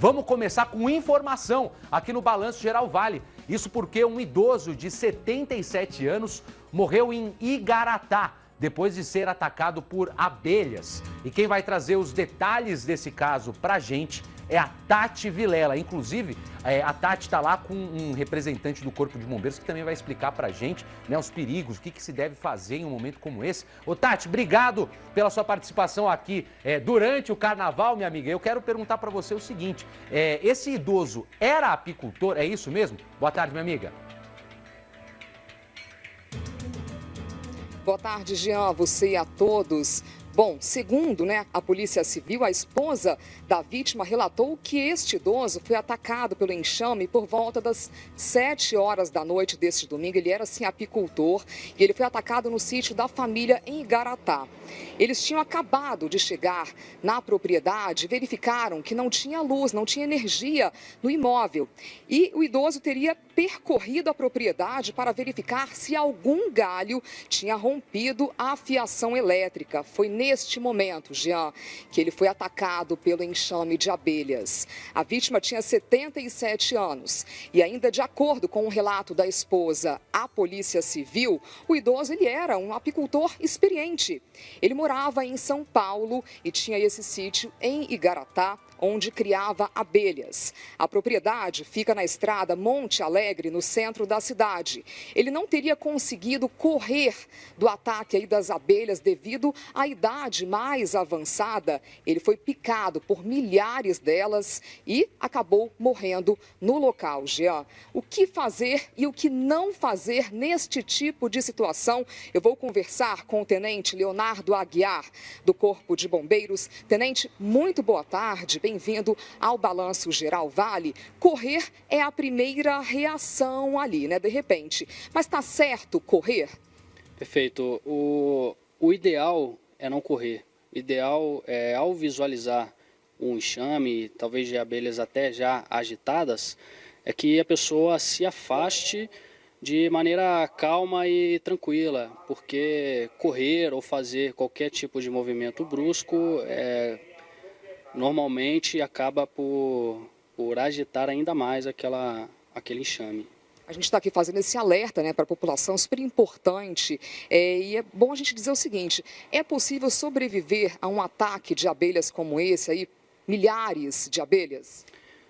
Vamos começar com informação aqui no Balanço Geral Vale. Isso porque um idoso de 77 anos morreu em Igaratá, depois de ser atacado por abelhas. E quem vai trazer os detalhes desse caso pra gente é a Tati Vilela. Inclusive, a Tati está lá com um representante do Corpo de Bombeiros que também vai explicar pra gente, né, os perigos, o que se deve fazer em um momento como esse. Ô Tati, obrigado pela sua participação aqui durante o carnaval, minha amiga. Eu quero perguntar pra você o seguinte, esse idoso era apicultor, é isso mesmo? Boa tarde, minha amiga. Boa tarde, Jean, você e a todos. Bom, segundo a Polícia Civil, a esposa da vítima relatou que este idoso foi atacado pelo enxame por volta das 7 horas da noite deste domingo. Ele era, sim, apicultor e ele foi atacado no sítio da família em Igaratá. Eles tinham acabado de chegar na propriedade e verificaram que não tinha luz, não tinha energia no imóvel. E o idoso teria percorrido a propriedade para verificar se algum galho tinha rompido a fiação elétrica. Foi neste momento, Jean, que ele foi atacado pelo enxame de abelhas. A vítima tinha 77 anos e ainda de acordo com o relato da esposa à Polícia Civil, o idoso ele era um apicultor experiente. Ele morava em São Paulo e tinha esse sítio em Igaratá, onde criava abelhas. A propriedade fica na estrada Monte Alegre, no centro da cidade. Ele não teria conseguido correr do ataque aí das abelhas devido à idade mais avançada. Ele foi picado por milhares delas e acabou morrendo no local, Jean. O que fazer e o que não fazer neste tipo de situação? Eu vou conversar com o Tenente Leonardo Aguiar, do Corpo de Bombeiros. Tenente, muito boa tarde. Bem-vindo ao Balanço Geral Vale. Correr é a primeira reação ali, de repente. Mas está certo correr? Perfeito. O ideal é não correr. O ideal é, ao visualizar um enxame, talvez de abelhas até já agitadas, é que a pessoa se afaste de maneira calma e tranquila, porque correr ou fazer qualquer tipo de movimento brusco normalmente acaba por agitar ainda mais aquele enxame. A gente está aqui fazendo esse alerta para a população, super importante. E é bom a gente dizer o seguinte, é possível sobreviver a um ataque de abelhas como esse aí, milhares de abelhas?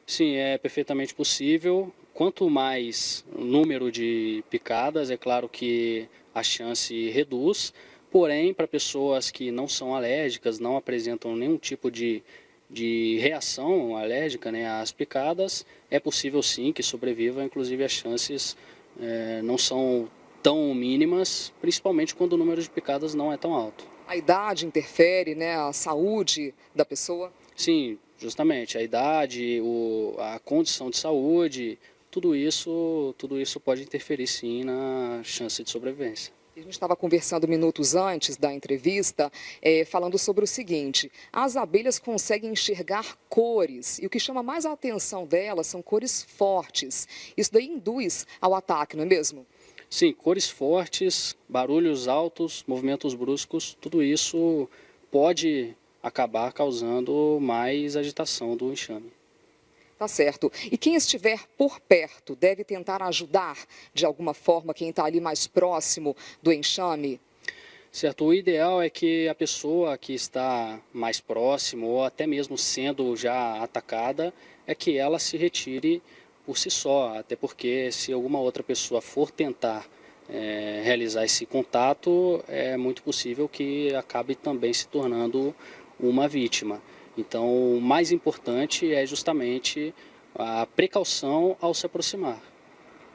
Sim, é perfeitamente possível. Quanto mais o número de picadas, é claro que a chance reduz. Porém, para pessoas que não são alérgicas, não apresentam nenhum tipo de reação alérgica às picadas, é possível sim que sobreviva, inclusive as chances não são tão mínimas, principalmente quando o número de picadas não é tão alto. A idade interfere, a saúde da pessoa? Sim, justamente, a idade, a condição de saúde, tudo isso pode interferir sim na chance de sobrevivência. A gente estava conversando minutos antes da entrevista, falando sobre o seguinte, as abelhas conseguem enxergar cores e o que chama mais a atenção delas são cores fortes. Isso daí induz ao ataque, não é mesmo? Sim, cores fortes, barulhos altos, movimentos bruscos, tudo isso pode acabar causando mais agitação do enxame. Tá certo. E quem estiver por perto deve tentar ajudar de alguma forma quem está ali mais próximo do enxame? Certo. O ideal é que a pessoa que está mais próximo ou até mesmo sendo já atacada, é que ela se retire por si só. Até porque se alguma outra pessoa for tentar realizar esse contato, é muito possível que acabe também se tornando uma vítima. Então, o mais importante é justamente a precaução ao se aproximar.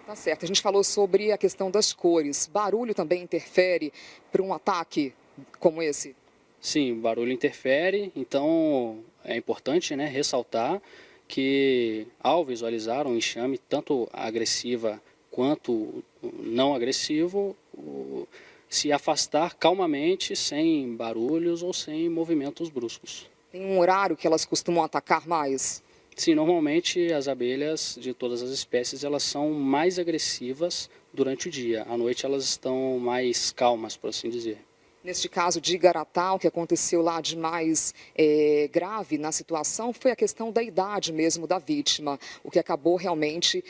Tá certo. A gente falou sobre a questão das cores. Barulho também interfere para um ataque como esse? Sim, barulho interfere. Então, é importante ressaltar que ao visualizar um enxame, tanto agressiva quanto não agressivo, se afastar calmamente, sem barulhos ou sem movimentos bruscos. Tem um horário que elas costumam atacar mais? Sim, normalmente as abelhas de todas as espécies elas são mais agressivas durante o dia. À noite elas estão mais calmas, por assim dizer. Neste caso de Igaratá, o que aconteceu lá de mais grave na situação foi a questão da idade mesmo da vítima, o que acabou realmente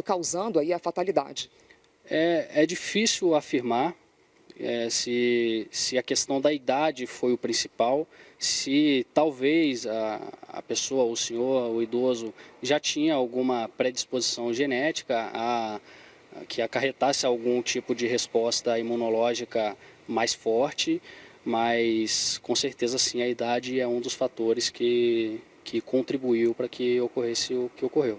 causando aí a fatalidade. É difícil afirmar se a questão da idade foi o principal, se talvez a pessoa, o senhor, o idoso, já tinha alguma predisposição genética que acarretasse algum tipo de resposta imunológica mais forte, mas com certeza sim, a idade é um dos fatores que contribuiu para que ocorresse o que ocorreu.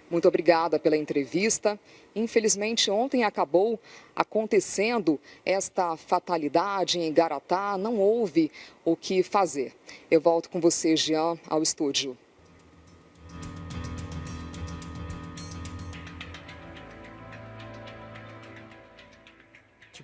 Muito obrigada pela entrevista. Infelizmente, ontem acabou acontecendo esta fatalidade em Igaratá, não houve o que fazer. Eu volto com você, Jean, ao estúdio.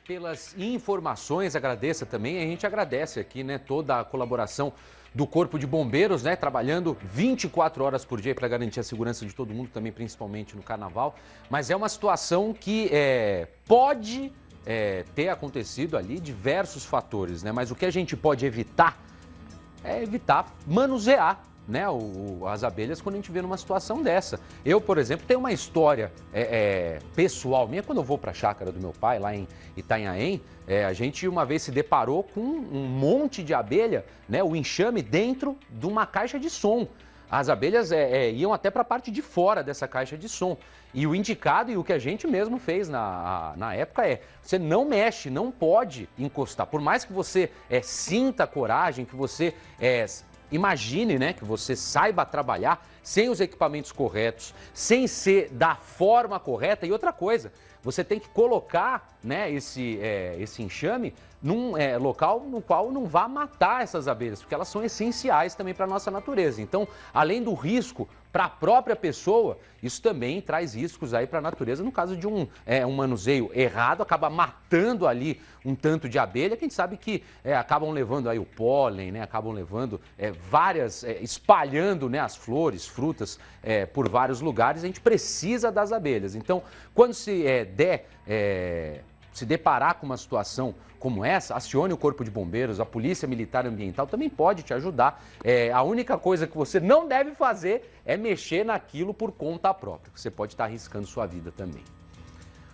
Pelas informações, agradeça também, a gente agradece aqui, né, toda a colaboração do Corpo de Bombeiros, né, trabalhando 24 horas por dia para garantir a segurança de todo mundo, também principalmente no Carnaval, mas é uma situação que pode ter acontecido ali diversos fatores, né, mas o que a gente pode evitar é evitar manusear, né, as abelhas quando a gente vê numa situação dessa. Eu, por exemplo, tenho uma história pessoal minha, quando eu vou para a chácara do meu pai, lá em Itanhaém, a gente uma vez se deparou com um monte de abelha, né, o enxame dentro de uma caixa de som. As abelhas iam até para a parte de fora dessa caixa de som. E o indicado e o que a gente mesmo fez na época você não mexe, não pode encostar. Por mais que você sinta coragem, que você imagine, né, que você saiba trabalhar sem os equipamentos corretos, sem ser da forma correta. E outra coisa, você tem que colocar, né, esse enxame num local no qual não vá matar essas abelhas, porque elas são essenciais também para a nossa natureza. Então, além do risco para a própria pessoa, isso também traz riscos aí para a natureza. No caso de um manuseio errado, acaba matando ali um tanto de abelha, que a gente sabe que acabam levando aí o pólen, né? Acabam levando espalhando, né, as flores, frutas por vários lugares. A gente precisa das abelhas. Então, quando se deparar com uma situação como essa, acione o Corpo de Bombeiros, a Polícia Militar Ambiental também pode te ajudar. A única coisa que você não deve fazer é mexer naquilo por conta própria. Você pode estar arriscando sua vida também.